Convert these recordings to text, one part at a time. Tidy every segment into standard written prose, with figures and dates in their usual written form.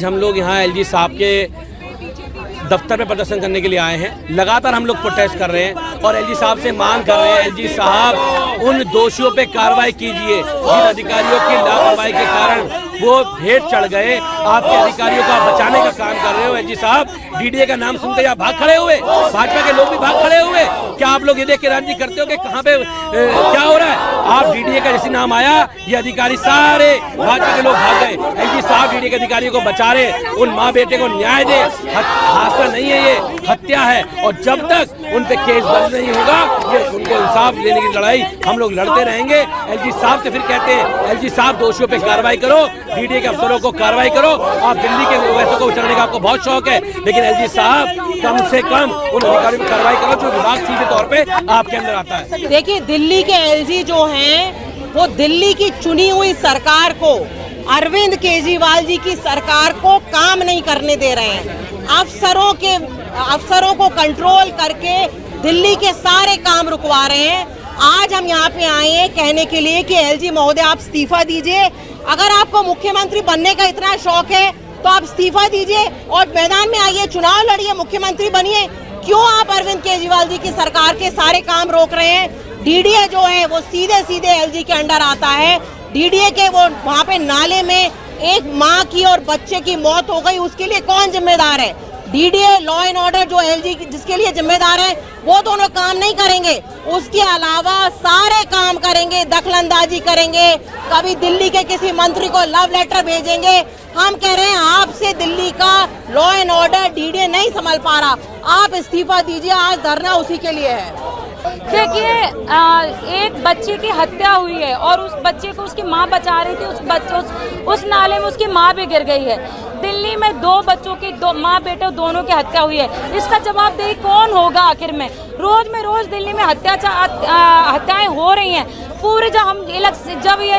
हम लोग यहाँ एलजी साहब के दफ्तर में प्रदर्शन करने के लिए आए हैं। लगातार हम लोग प्रोटेस्ट कर रहे हैं और एलजी साहब से मांग कर रहे हैं, एलजी साहब उन दोषियों पे कार्रवाई कीजिए जिन अधिकारियों की लापरवाही के कारण वो भेंट चढ़ गए। आपके अधिकारियों का बचाने का काम कर रहे हो एलजी साहब। डीडीए का नाम सुनते आप भाग खड़े हुए, भाजपा के लोग भी भाग खड़े हुए। क्या आप लोग ये देख के राजनीति करते हो कि कहाँ पे क्या हो रहा है? आप डीडीए का जैसे नाम आया, ये अधिकारी सारे भाजपा के लोग भाग गए। एलजी साहब डीडीए के अधिकारियों को बचा रहे, उन माँ बेटे को न्याय दे। हादसा नहीं है, ये हत्या है और जब तक उन पे केस दर्ज नहीं होगा, ये उनको इंसाफ देने की लड़ाई हम लोग लड़ते रहेंगे। एलजी साहब से फिर कहते हैं, एलजी साहब दोषियों पे कार्रवाई करो, डीडीए के अफसरों को कार्रवाई करो। आप दिल्ली के वैसे को उछलने का आपको बहुत शौक है, लेकिन एलजी साहब कम से कम उन अधिकारियों पर कार्रवाई करो जो विभाग सीधे तौर पे आपके अंदर आता है। देखिए, दिल्ली के एलजी जो हैं वो दिल्ली की चुनी हुई सरकार को, अरविंद केजरीवाल जी की सरकार को काम नहीं करने दे रहे हैं। अफसरों को कंट्रोल करके दिल्ली के सारे काम रुकवा रहे हैं। आज हम यहाँ पे आए हैं कहने के लिए कि एलजी महोदय आप इस्तीफा दीजिए। अगर आपको मुख्यमंत्री बनने का इतना शौक है तो आप इस्तीफा दीजिए और मैदान में आइए, चुनाव लड़िए, मुख्यमंत्री बनिए। क्यों आप अरविंद केजरीवाल जी की सरकार के सारे काम रोक रहे हैं? डीडीए जो है वो सीधे सीधे एलजी के अंडर आता है। डीडीए के वो वहाँ पे नाले में एक माँ की और बच्चे की मौत हो गई, उसके लिए कौन जिम्मेदार है? डीडीए, लॉ एंड ऑर्डर जो एलजी जिसके लिए जिम्मेदार है, वो दोनों काम नहीं करेंगे। उसके अलावा सारे काम करेंगे, दखलंदाजी करेंगे, कभी दिल्ली के किसी मंत्री को लव लेटर भेजेंगे। हम कह रहे हैं आपसे दिल्ली का लॉ एंड ऑर्डर डीडीए नहीं संभाल पा रहा, आप इस्तीफा दीजिए। आज धरना उसी के लिए है। देखिए, एक बच्चे की हत्या हुई है और उस बच्चे को उसकी माँ बचा रही थी, उस नाले में उसकी माँ भी गिर गई है। दिल्ली में दो बच्चों की, दो माँ बेटे दोनों की हत्या हुई है। इसका जवाबदेही कौन होगा आखिर में? रोज दिल्ली में हत्याएं हो रही हैं। पूरे जब ये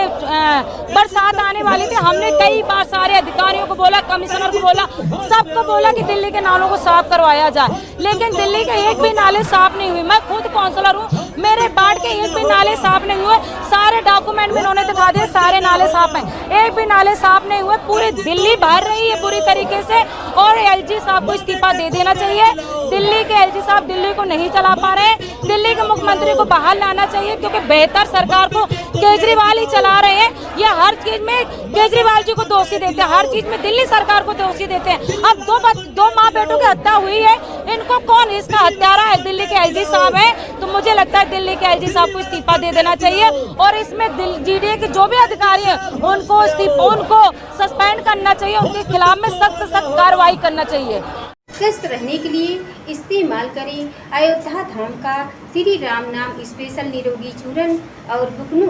बरसात आने वाली थी, हमने कई बार सारे अधिकारियों को बोला, कमिश्नर को बोला, सबको बोला कि दिल्ली के नालों को साफ करवाया जाए, लेकिन दिल्ली के एक भी नाले साफ नहीं हुए। मैं खुद काउंसलर हूँ, मेरे वार्ड के एक भी नाले साफ नहीं हुए। सारे डॉक्यूमेंट में इन्होंने दिखा दिए, सारे नाले साफ हैं, एक भी नाले साफ नहीं हुए। पूरी दिल्ली भर रही है पूरी तरीके से और एलजी साहब को इस्तीफा दे देना चाहिए। दिल्ली के एलजी साहब दिल्ली को नहीं चला पा रहे हैं। दिल्ली के मुख्यमंत्री को बहाल लाना चाहिए, क्योंकि बेहतर सरकार को केजरीवाल ही चला रहे हैं। ये हर चीज में केजरीवाल जी को दोषी देते हैं, हर चीज में दिल्ली सरकार को दोषी देते हैं। अब दो माँ बेटों की हत्या हुई है, इनको कौन इसका हत्यारा है? दिल्ली के एलजी साहब है। तो मुझे लगता है दिल्ली के एलजी साहब को इस्तीफा दे देना चाहिए और इसमें डीडीए के जो भी अधिकारी हैं उनको सस्पेंड करना चाहिए, उनके खिलाफ में सख्त कार्रवाई करना चाहिए। स्वस्थ रहने के लिए इस्तेमाल करें अयोध्या धाम का श्री राम नाम स्पेशल निरोगी चूर्ण और बुकनू।